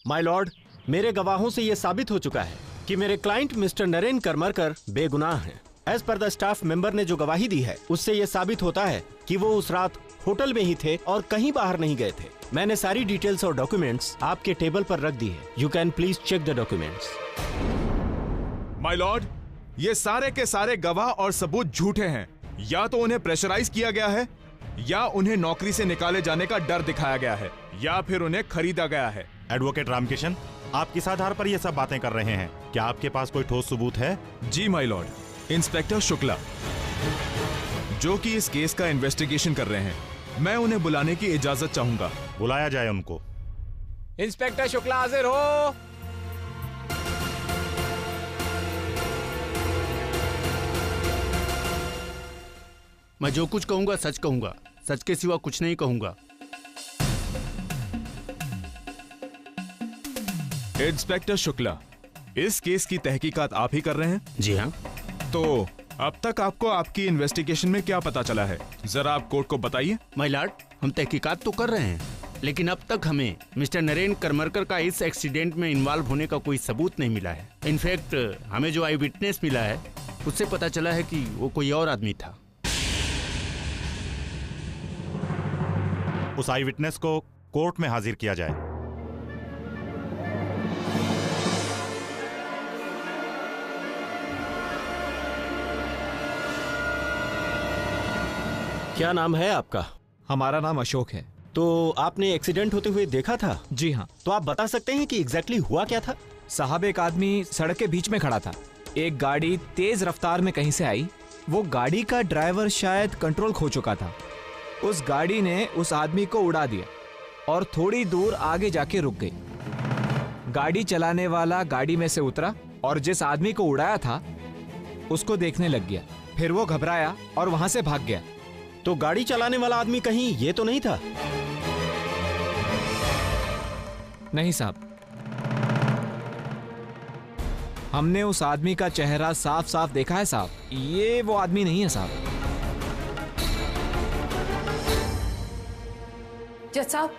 My Lord, मेरे गवाहों से यह साबित हो चुका है कि मेरे क्लाइंट मिस्टर नरेन करमरकर बेगुनाह हैं। As per the staff member ने जो गवाही दी है उससे यह साबित होता है कि वो उस रात होटल में ही थे और कहीं बाहर नहीं गए थे। मैंने सारी डिटेल्स और डॉक्यूमेंट्स आपके टेबल पर रख दी है। You can please check the documents. My lord, ये सारे के सारे गवाह और सबूत झूठे हैं। या तो उन्हें प्रेशराइज किया गया है, या उन्हें नौकरी से निकाले जाने का डर दिखाया गया है, या फिर उन्हें खरीदा गया है। एडवोकेट रामकिशन, आप किस आधार पर ये सब बातें कर रहे हैं? क्या आपके पास कोई ठोस सबूत है? जी माय लॉर्ड, इंस्पेक्टर शुक्ला, जो कि इस केस का इन्वेस्टिगेशन कर रहे हैं, मैं उन्हें बुलाने की इजाजत चाहूंगा। बुलाया जाए उनको। इंस्पेक्टर शुक्ला हाजिर हो। मैं जो कुछ कहूंगा सच कहूंगा, सच के सिवा कुछ नहीं कहूंगा। इंस्पेक्टर शुक्ला, इस केस की तहकीकात आप ही कर रहे हैं? जी हाँ। तो अब तक आपको आपकी इन्वेस्टिगेशन में क्या पता चला है, जरा आप कोर्ट को बताइए। माय लॉर्ड, हम तहकीकात तो कर रहे हैं, लेकिन अब तक हमें मिस्टर नरेन करमरकर का इस एक्सीडेंट में इन्वॉल्व होने का कोई सबूत नहीं मिला है। इनफैक्ट हमें जो आई विटनेस मिला है उससे पता चला है कि वो कोई और आदमी था। उस आई विटनेस को कोर्ट में हाजिर किया जाए। क्या नाम है आपका? हमारा नाम अशोक है। तो आपने एक्सीडेंट होते हुए देखा था? जी हाँ। तो आप बता सकते हैं कि एग्जैक्टली हुआ क्या था? साहब, एक आदमी सड़क के बीच में खड़ा था। एक गाड़ी तेज रफ्तार में कहीं से आई। वो गाड़ी का ड्राइवर शायद कंट्रोल खो चुका था। उस गाड़ी ने उस आदमी को उड़ा दिया और थोड़ी दूर आगे जाके रुक गई। गाड़ी चलाने वाला गाड़ी में से उतरा और जिस आदमी को उड़ाया था उसको देखने लग गया। फिर वो घबराया और वहां से भाग गया। तो गाड़ी चलाने वाला आदमी कहीं ये तो नहीं था? नहीं साहब, हमने उस आदमी का चेहरा साफ साफ देखा है साहब। ये वो आदमी नहीं है साहब। जज साहब,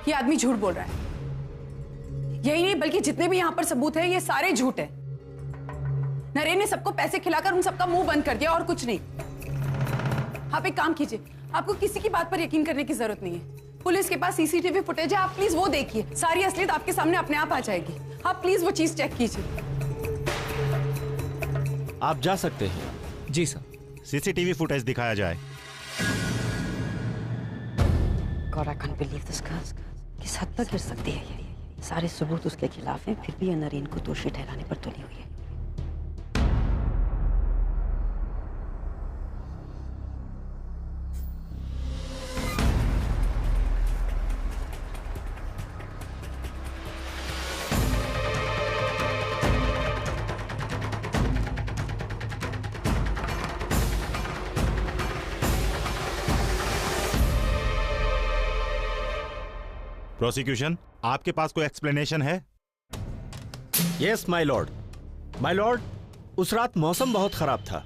ये आदमी झूठ बोल रहा है। यही नहीं बल्कि जितने भी यहां पर सबूत हैं ये सारे झूठ हैं। नरेन ने सबको पैसे खिलाकर उन सबका मुंह बंद कर दिया और कुछ नहीं। आप एक काम कीजिए, आपको किसी की बात पर यकीन करने की जरूरत नहीं है। पुलिस के पास सीसीटीवी फुटेज है, आप प्लीज वो देखिए। सारी असलियत आपके सामने अपने आप आ जाएगी। आप प्लीज वो चीज चेक कीजिए। आप जा सकते हैं। जी सर। सीसीटीवी फुटेज दिखाया जाए। God, I can't believe this girl. किस हद तक गिर सकती है ये? सारे सबूत उसके खिलाफ हैं, फिर भी ये नरेन को दोषी ठहराने पर तुली हुई है। प्रोसिक्यूशन, आपके पास कोई एक्सप्लेनेशन है? Yes my Lord. My Lord, उस रात मौसम बहुत खराब था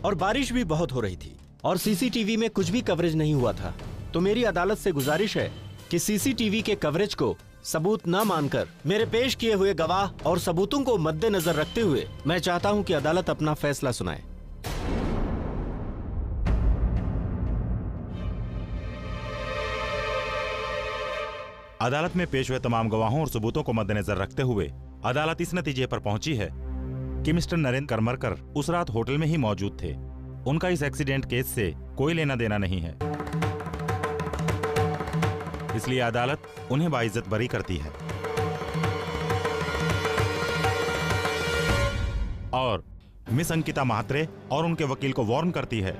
और बारिश भी बहुत हो रही थी और सीसीटीवी में कुछ भी कवरेज नहीं हुआ था। तो मेरी अदालत से गुजारिश है कि सीसीटीवी के कवरेज को सबूत न मानकर मेरे पेश किए हुए गवाह और सबूतों को मद्देनजर रखते हुए मैं चाहता हूं कि अदालत अपना फैसला सुनाए। अदालत में पेश हुए तमाम गवाहों और सबूतों को मद्देनजर रखते हुए अदालत इस नतीजे पर पहुंची है कि मिस्टर नरेन करमरकर उस रात होटल में ही मौजूद थे। उनका इस एक्सीडेंट केस से कोई लेना देना नहीं है, इसलिए अदालत उन्हें बाइज्जत बरी करती है और मिस अंकिता महात्रे और उनके वकील को वार्न करती है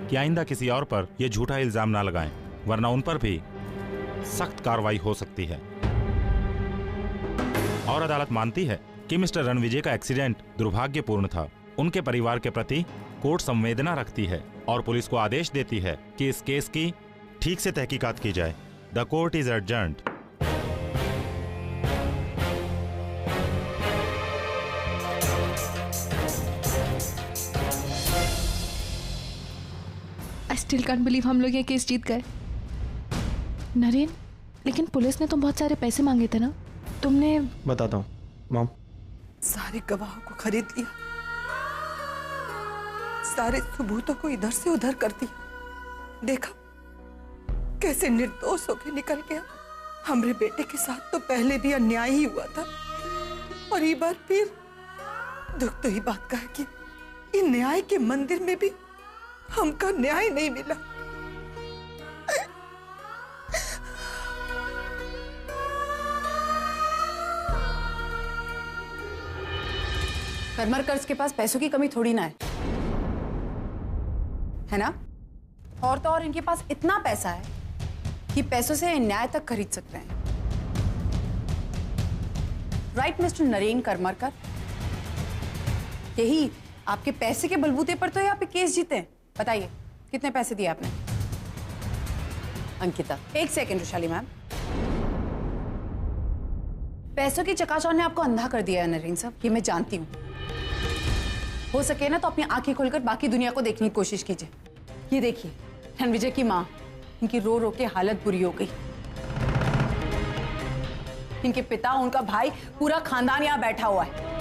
कि आइंदा किसी और पर यह झूठा इल्जाम ना लगाएं, वरना उन पर भी सख्त कार्रवाई हो सकती है। और अदालत मानती है कि मिस्टर रणविजय का एक्सीडेंट दुर्भाग्यपूर्ण था। उनके परिवार के प्रति कोर्ट संवेदना रखती है और पुलिस को आदेश देती है कि इस केस की ठीक से तहकीकात की जाए। The court is adjourned. I still can't believe हम लोग ये केस जीत गए। नरेन लेकिन पुलिस ने तो बहुत सारे पैसे मांगे थे ना, तुमने? बताता हूँ मॉम। सारे गवाहों को खरीद लिया, सारे सबूतों को इधर से उधर कर दिया। देखा कैसे निर्दोष होके निकल गया। हमारे बेटे के साथ तो पहले भी अन्याय ही हुआ था, और ये बार फिर दुख तो ही बात का है कि इन न्याय के मंदिर में भी हमका न्याय नहीं मिला। करमरकर के पास पैसों की कमी थोड़ी ना है ना? और तो और इनके पास इतना पैसा है कि पैसों से न्याय तक खरीद सकते हैं। राइट मिस्टर नरेन करमरकर, यही आपके पैसे के बलबूते पर तो यहाँ पे केस जीते हैं। बताइए कितने पैसे दिए आपने? अंकिता, एक सेकेंड रुशाली मैम, पैसों की चकाचौंध ने आपको अंधा कर दिया है नरेन साहब, ये मैं जानती हूँ। हो सके ना तो अपनी आंखें खोलकर बाकी दुनिया को देखने की कोशिश कीजिए। ये देखिए रणविजय की माँ, इनकी रो रो के हालत बुरी हो गई। इनके पिता, उनका भाई, पूरा खानदान यहाँ बैठा हुआ है।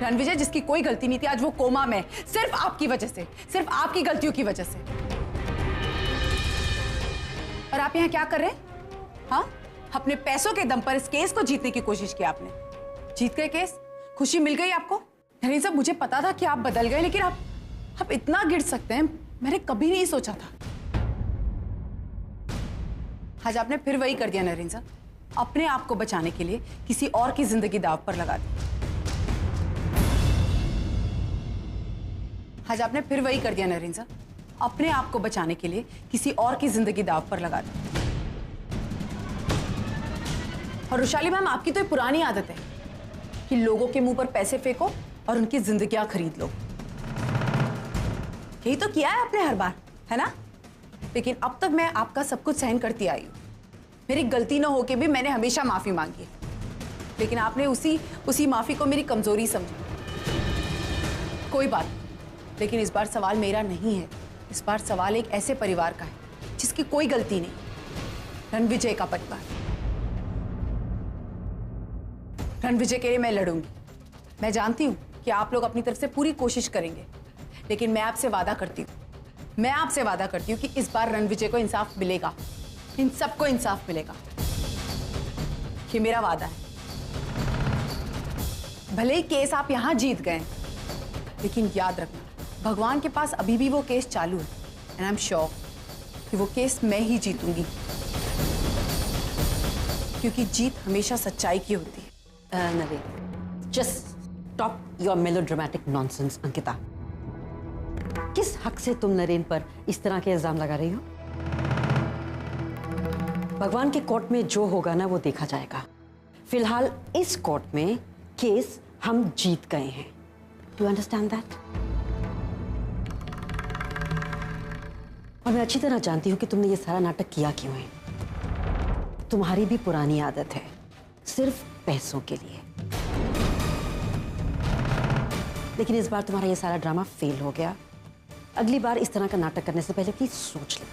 रणविजय जिसकी कोई गलती नहीं थी आज वो कोमा में, सिर्फ आपकी वजह से, सिर्फ आपकी गलतियों की वजह से। और आप यहाँ क्या कर रहे हैं? हाँ, अपने पैसों के दम पर इस केस को जीतने की कोशिश की आपने। जीत गए केस, खुशी मिल गई आपको। नरेन साहब, मुझे पता था कि आप बदल गए, लेकिन आप इतना गिर सकते हैं मैंने कभी नहीं सोचा था। आज आपने फिर वही कर दिया नरेन साहब, अपने आप को बचाने के लिए किसी और की जिंदगी दांव पर लगा दी। आज आपने फिर वही कर दिया नरेन साहब, अपने आप को बचाने के लिए किसी और की जिंदगी दांव पर लगा दी। और रुशाली मैम, आपकी तो ये पुरानी आदत है कि लोगों के मुंह पर पैसे फेंको और उनकी जिंदगियां खरीद लो। यही तो किया है आपने हर बार, है ना? लेकिन अब तक मैं आपका सब कुछ सहन करती आई हूं। मेरी गलती ना होके भी मैंने हमेशा माफी मांगी है, लेकिन आपने उसी माफी को मेरी कमजोरी समझा। कोई बात, लेकिन इस बार सवाल मेरा नहीं है। इस बार सवाल एक ऐसे परिवार का है जिसकी कोई गलती नहीं, रणविजय का परिवार। रणविजय के लिए मैं लड़ूंगी। मैं जानती हूं कि आप लोग अपनी तरफ से पूरी कोशिश करेंगे, लेकिन मैं आपसे वादा करती हूं कि इस बार रणविजय को इंसाफ मिलेगा। इन सबको इंसाफ मिलेगा, ये मेरा वादा है। भले ही केस आप यहां जीत गए, लेकिन याद रखना भगवान के पास अभी भी वो केस चालू है, एंड आई एम श्योर कि वो केस मैं ही जीतूंगी, क्योंकि जीत हमेशा सच्चाई की होती है। Naren, just stop your melodramatic nonsense. Ankita, किस हक से तुम नरेन पर इस तरह के इल्जाम लगा रही हो? भगवान के कोर्ट में जो होगा ना वो देखा जाएगा। फिलहाल इस कोर्ट में केस हम जीत गए हैं। Do you understand that? और मैं अच्छी तरह जानती हूं कि तुमने ये सारा नाटक किया क्यों है। तुम्हारी भी पुरानी आदत है, सिर्फ पैसों के लिए। लेकिन इस बार तुम्हारा ये सारा ड्रामा फेल हो गया। अगली बार इस तरह का नाटक करने से पहले प्लीज सोच लो।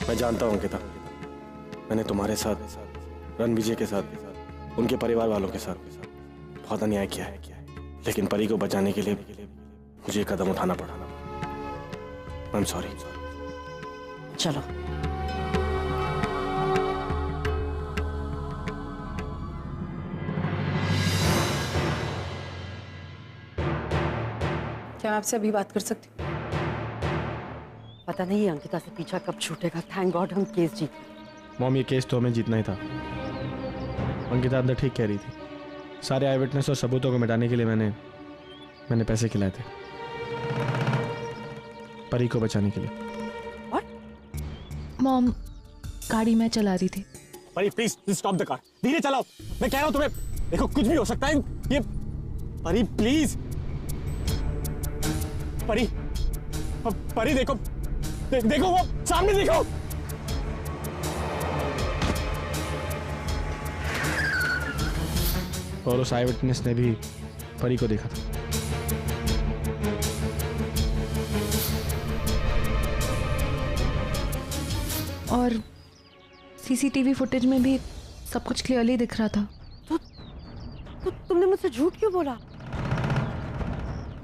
मैं जानता हूं अंकिता, मैंने तुम्हारे साथ, रणविजय के साथ, उनके परिवार वालों के साथ बहुत अन्याय किया है, लेकिन परी को बचाने के लिए मुझे कदम उठाना पड़ा। I am sorry. चलो, क्या मैं आपसे अभी बात कर सकती हूँ? पता नहीं अंकिता से पीछा कब छूटेगा। थैंक गॉड हम केस जीत गए। मॉम, ये केस तो हमें जीतना ही था। अंकिता अंदर ठीक कह रही थी। सारे आई विटनेस और सबूतों को मिटाने के लिए मैंने पैसे खिलाए थे, परी को बचाने के लिए। मॉम, गाड़ी मैं चला रही थी। परी प्लीज स्टॉप द कार, धीरे चलाओ। मैं कह रहा हूं तुम्हें, देखो कुछ भी हो सकता है। ये परी प्लीज, परी देखो, देखो वो सामने देखो। और उस आई विटनेस ने भी परी को देखा था। और सीसीटीवी फुटेज में भी सब कुछ क्लियरली दिख रहा था। तो तुमने मुझसे झूठ क्यों बोला?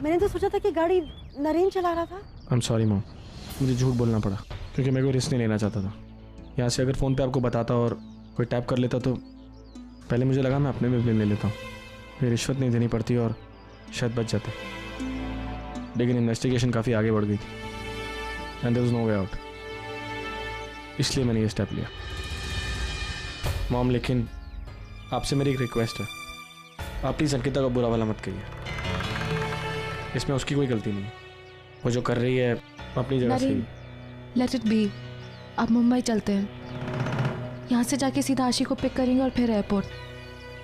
मैंने तो सोचा था कि गाड़ी नरेन चला रहा था। आई एम सॉरी मॉम, मुझे झूठ बोलना पड़ा क्योंकि मैं कोई रिस्क नहीं लेना चाहता था। यहाँ से अगर फ़ोन पे आपको बताता और कोई टैप कर लेता तो पहले मुझे लगा मैं अपने में ब्लेम ले लेता हूँ, फिर रिश्वत नहीं देनी पड़ती और शायद बच जाते। लेकिन इन्वेस्टिगेशन काफ़ी आगे बढ़ गई थी and there was no way out, इसलिए मैंने ये स्टेप लिया। मॉम लेकिन आपसे मेरी एक रिक्वेस्ट है, आप प्लीज़ अंकिता का बुरा भला मत कहिए, इसमें उसकी कोई गलती नहीं है। वो जो कर रही है अपनी जगह सही है। Let it be. अब मुंबई चलते हैं, यहाँ से जाके सीधा आशी को पिक करेंगे और फिर एयरपोर्ट।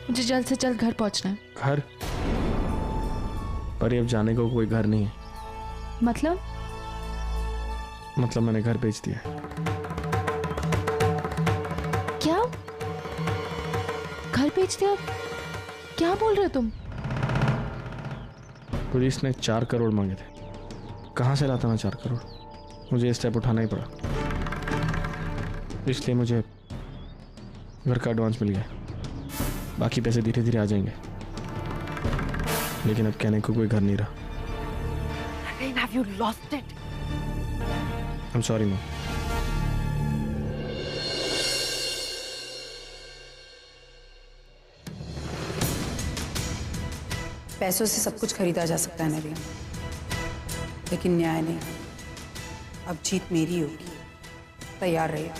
मुझे जल्द से जल्द घर पहुँचना है। घर? पर अब जाने को कोई घर नहीं है। मतलब मैंने घर बेच दिया। क्या? घर बेच दिया? क्या बोल रहे हो तुम? पुलिस ने 4 करोड़ मांगे थे। कहाँ से लाता मैं 4 करोड़? मुझे स्टेप उठाना ही पड़ा, इसलिए मुझे घर का एडवांस मिल गया। बाकी पैसे धीरे धीरे आ जाएंगे, लेकिन अब कहने को कोई घर नहीं रहा। Have you lost it? I'm sorry, Mom. पैसों से सब कुछ खरीदा जा सकता है नरेन, लेकिन न्याय नहीं। अब जीत मेरी होगी, तैयार रहिए।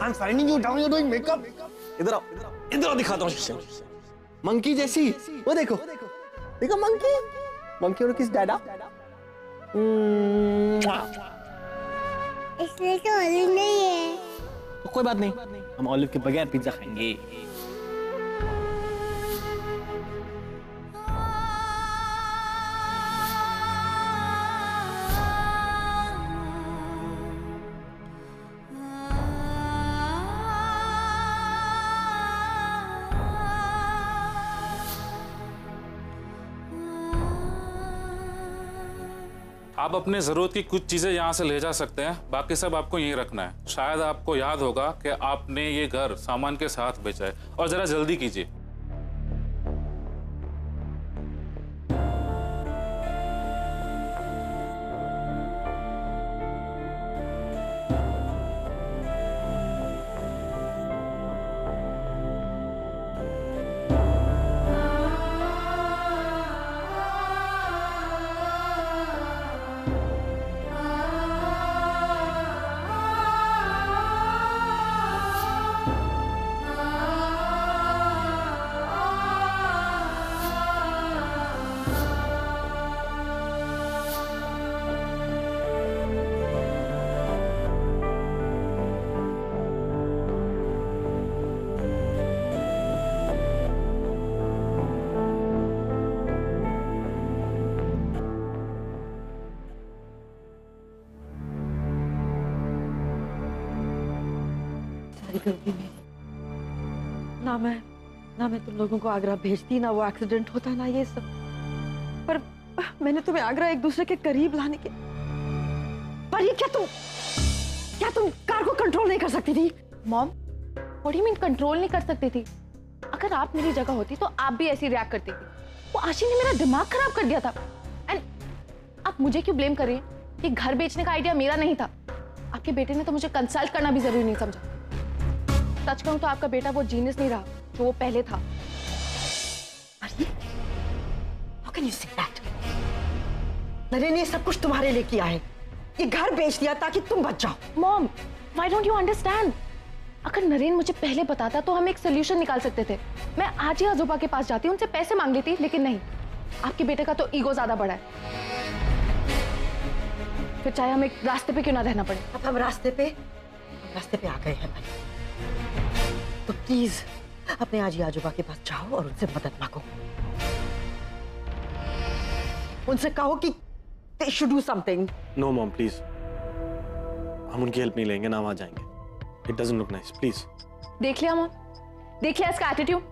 I'm finding you down. You're doing makeup. इधर आओ, दिखाता हूँ शीशे में। मंकी जैसी, वो देखो, देखो मंकी, मंकी और किस डैडा? इसलिए तो ऑलिव नहीं है। तो कोई बात नहीं, हम ऑलिव के बगैर पिज्जा खाएंगे। आप अपने ज़रूरत की कुछ चीज़ें यहाँ से ले जा सकते हैं, बाकी सब आपको यहीं रखना है। शायद आपको याद होगा कि आपने ये घर सामान के साथ बेचा है, और ज़रा जल्दी कीजिए। गलती मेरी। ना मैं तुम लोगों को आगरा भेजती, ना वो एक्सीडेंट होता, ना ये सब। पर मैंने तुम्हें आगरा एक दूसरे के करीब लाने के। पर ये क्या तुम कार को कंट्रोल नहीं कर सकती थी? Mom, what do you mean control नहीं कर सकती थी? अगर आप मेरी जगह होती तो आप भी ऐसी रिएक्ट करती थी। वो आशी ने मेरा दिमाग खराब कर दिया था। एंड आप मुझे क्यों ब्लेम कर रही हैं? ये घर बेचने का आइडिया मेरा नहीं था। आपके बेटे ने तो मुझे कंसल्ट करना भी जरूरी नहीं समझा। सच कहूं तो आपका बेटा वो जीनियस नहीं रहा जो वो पहले था। How can you say that? Naren ने सब कुछ तुम्हारे लिए किया है। ये घर बेच दिया ताकि तुम बच जाओ। Mom, why don't you understand? अगर नरेन मुझे पहले बताता तो हम एक सोल्यूशन निकाल सकते थे। मैं आज ही आजोबा के पास जाती, उनसे पैसे मांग लेती, लेकिन नहीं। आपके बेटे का तो ईगो ज्यादा बड़ा है। फिर चाहे हम एक रास्ते पे क्यों ना रहना पड़े। अब हम रास्ते पे आ गए हैं भाई। तो प्लीज अपने आजी आजोबा के पास जाओ और उनसे मदद मांगो। उनसे कहो कि they should do something. No mom please, हम उनकी हेल्प नहीं लेंगे ना वहां जाएंगे. It doesn't look nice, please. देख लिया मॉम, देख लिया इसका एटीट्यूड.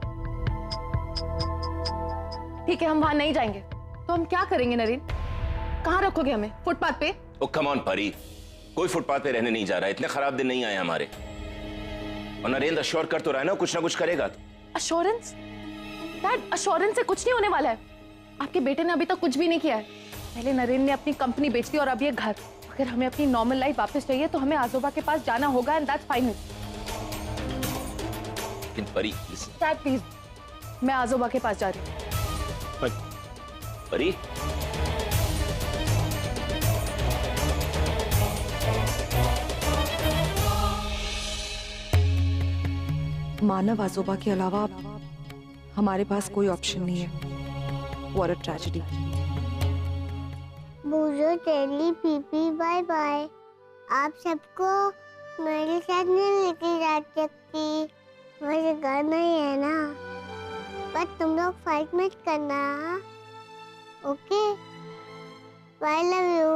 ठीक है, हम वहां नहीं जाएंगे तो हम क्या करेंगे नरेन? कहाँ रखोगे हमें? फुटपाथ पे? ओ कम ऑन परी, कोई फुटपाथ पे रहने नहीं जा रहा है. इतने खराब दिन नहीं आए हमारे. और नरेंद्र अश्योर कर तो रहा है ना कुछ ना कुछ करेगा. अश्योरेंस? डैड, अश्योरेंस से कुछ नहीं होने वाला है. आपके बेटे ने अभी तक कुछ भी नहीं किया है. पहले नरेंद्र ने अपनी कंपनी बेच दी और अब ये घर. अगर हमें अपनी नॉर्मल लाइफ वापस चाहिए तो हमें आजोबा के पास जाना होगा एंड दैट्स फाइन. लेकिन परी डैड प्लीज, मैं आजोबा के पास जा रही हूँ. परी मानव आजोबा के अलावा हमारे पास कोई ऑप्शन नहीं है. What a tragedy. बूजो, टेली, पीपी, बाय बाय. आप सबको मेरे साथ नहीं लेके जा सकती. मुझे घर नहीं है ना. पर तुम लोग फाइट मत करना. Okay, bye, love you.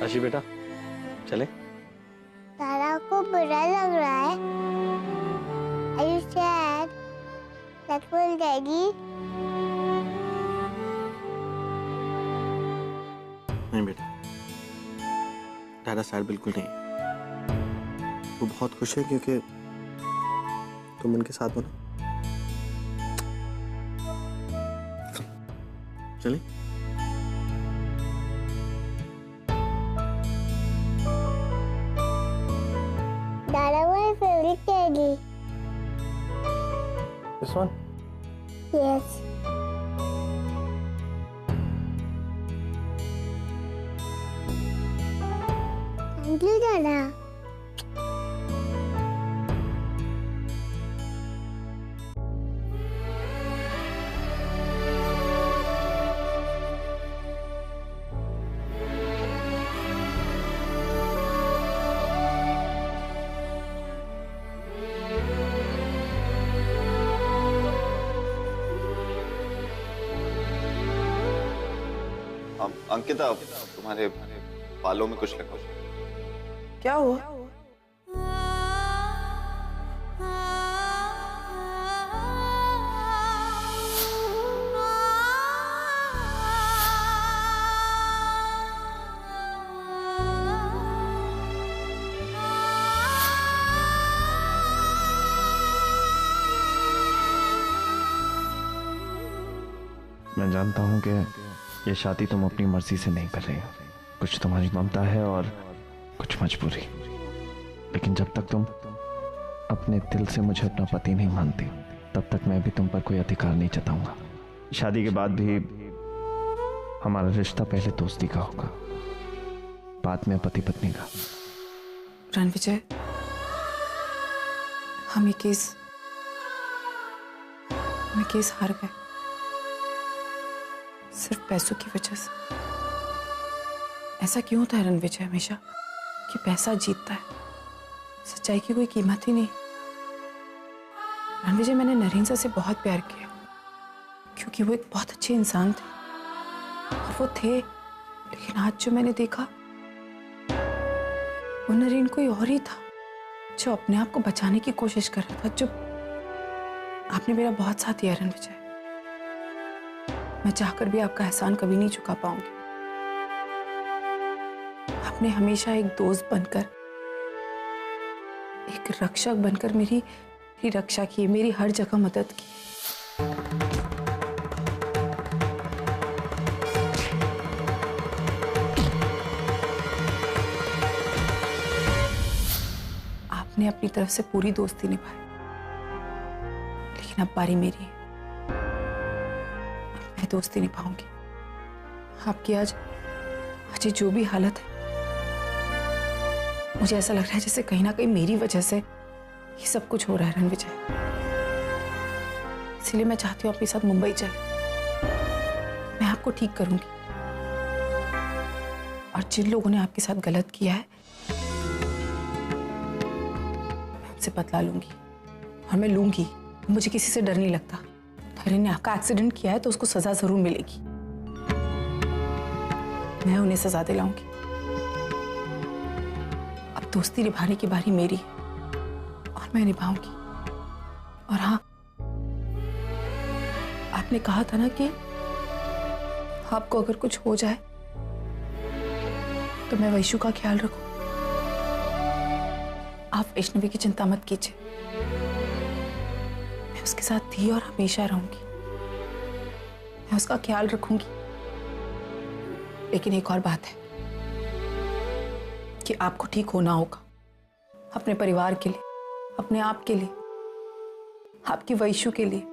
Ashi बेटा, चले? तारा को बुरा लग रहा है. Are you sad? Lexful daddy? नहीं बेटा, दादा सैड बिल्कुल नहीं. वो बहुत खुश है क्योंकि तुम उनके साथ हो ना. चले? Dada, my favorite teddy. This one? Yes. Thank you, Dada. Ankita, तुम्हारे बालों में कुछ लगा. क्या हुआ? मैं जानता हूँ कि ये शादी तुम अपनी मर्जी से नहीं कर रही हो. कुछ तुम्हारी ममता है और कुछ मजबूरी. लेकिन जब तक तुम अपने दिल से मुझे अपना पति नहीं मानती, तब तक मैं भी तुम पर कोई अधिकार नहीं जताऊंगा. शादी के बाद भी हमारा रिश्ता पहले दोस्ती का होगा, बाद में पति पत्नी का. रणविजय, हम ये केस हार गए सिर्फ पैसों की वजह से. ऐसा क्यों होता है रणविजय हमेशा कि पैसा जीतता है, सच्चाई की कोई कीमत ही नहीं. रणविजय, मैंने नरेंद्र सर से बहुत प्यार किया क्योंकि वो एक बहुत अच्छे इंसान थे और वो थे. लेकिन आज जो मैंने देखा वो नरेंद्र कोई और ही था जो अपने आप को बचाने की कोशिश कर रहा था. जो आपने मेरा बहुत साथ दिया रणविजय. मैं चाहकर भी आपका एहसान कभी नहीं चुका पाऊंगी. आपने हमेशा एक दोस्त बनकर, एक रक्षक बनकर मेरी रक्षा की, मेरी हर जगह मदद की. आपने अपनी तरफ से पूरी दोस्ती निभाई, लेकिन अब बारी मेरी है. मैं दोस्ती निभाऊंगी. आपकी आज जो भी हालत है, मुझे ऐसा लग रहा है जैसे कहीं ना कहीं मेरी वजह से ये सब कुछ हो रहा है रणविजय. इसलिए मैं चाहती हूँ आपके साथ मुंबई चले. मैं आपको ठीक करूंगी. और जिन लोगों ने आपके साथ गलत किया है मैं उनसे बदला लूंगी और मैं लूंगी। मुझे किसी से डर नहीं लगता। नरेन ने आपका एक्सीडेंट किया है तो उसको सजा जरूर मिलेगी। मैं उन्हें सजा दिलाऊंगी। अब दोस्ती निभाने की बारी मेरी है और मैं निभाऊंगी। और हाँ, आपने कहा था ना कि आपको अगर कुछ हो जाए तो मैं वैशु का ख्याल रखूं। आप वैष्णवी की चिंता मत कीजिए, मैं उसके साथ थी और हमेशा रहूंगी। मैं उसका ख्याल रखूंगी। लेकिन एक और बात है कि आपको ठीक होना होगा, अपने परिवार के लिए, अपने आप के लिए, आपकी वैशु के लिए।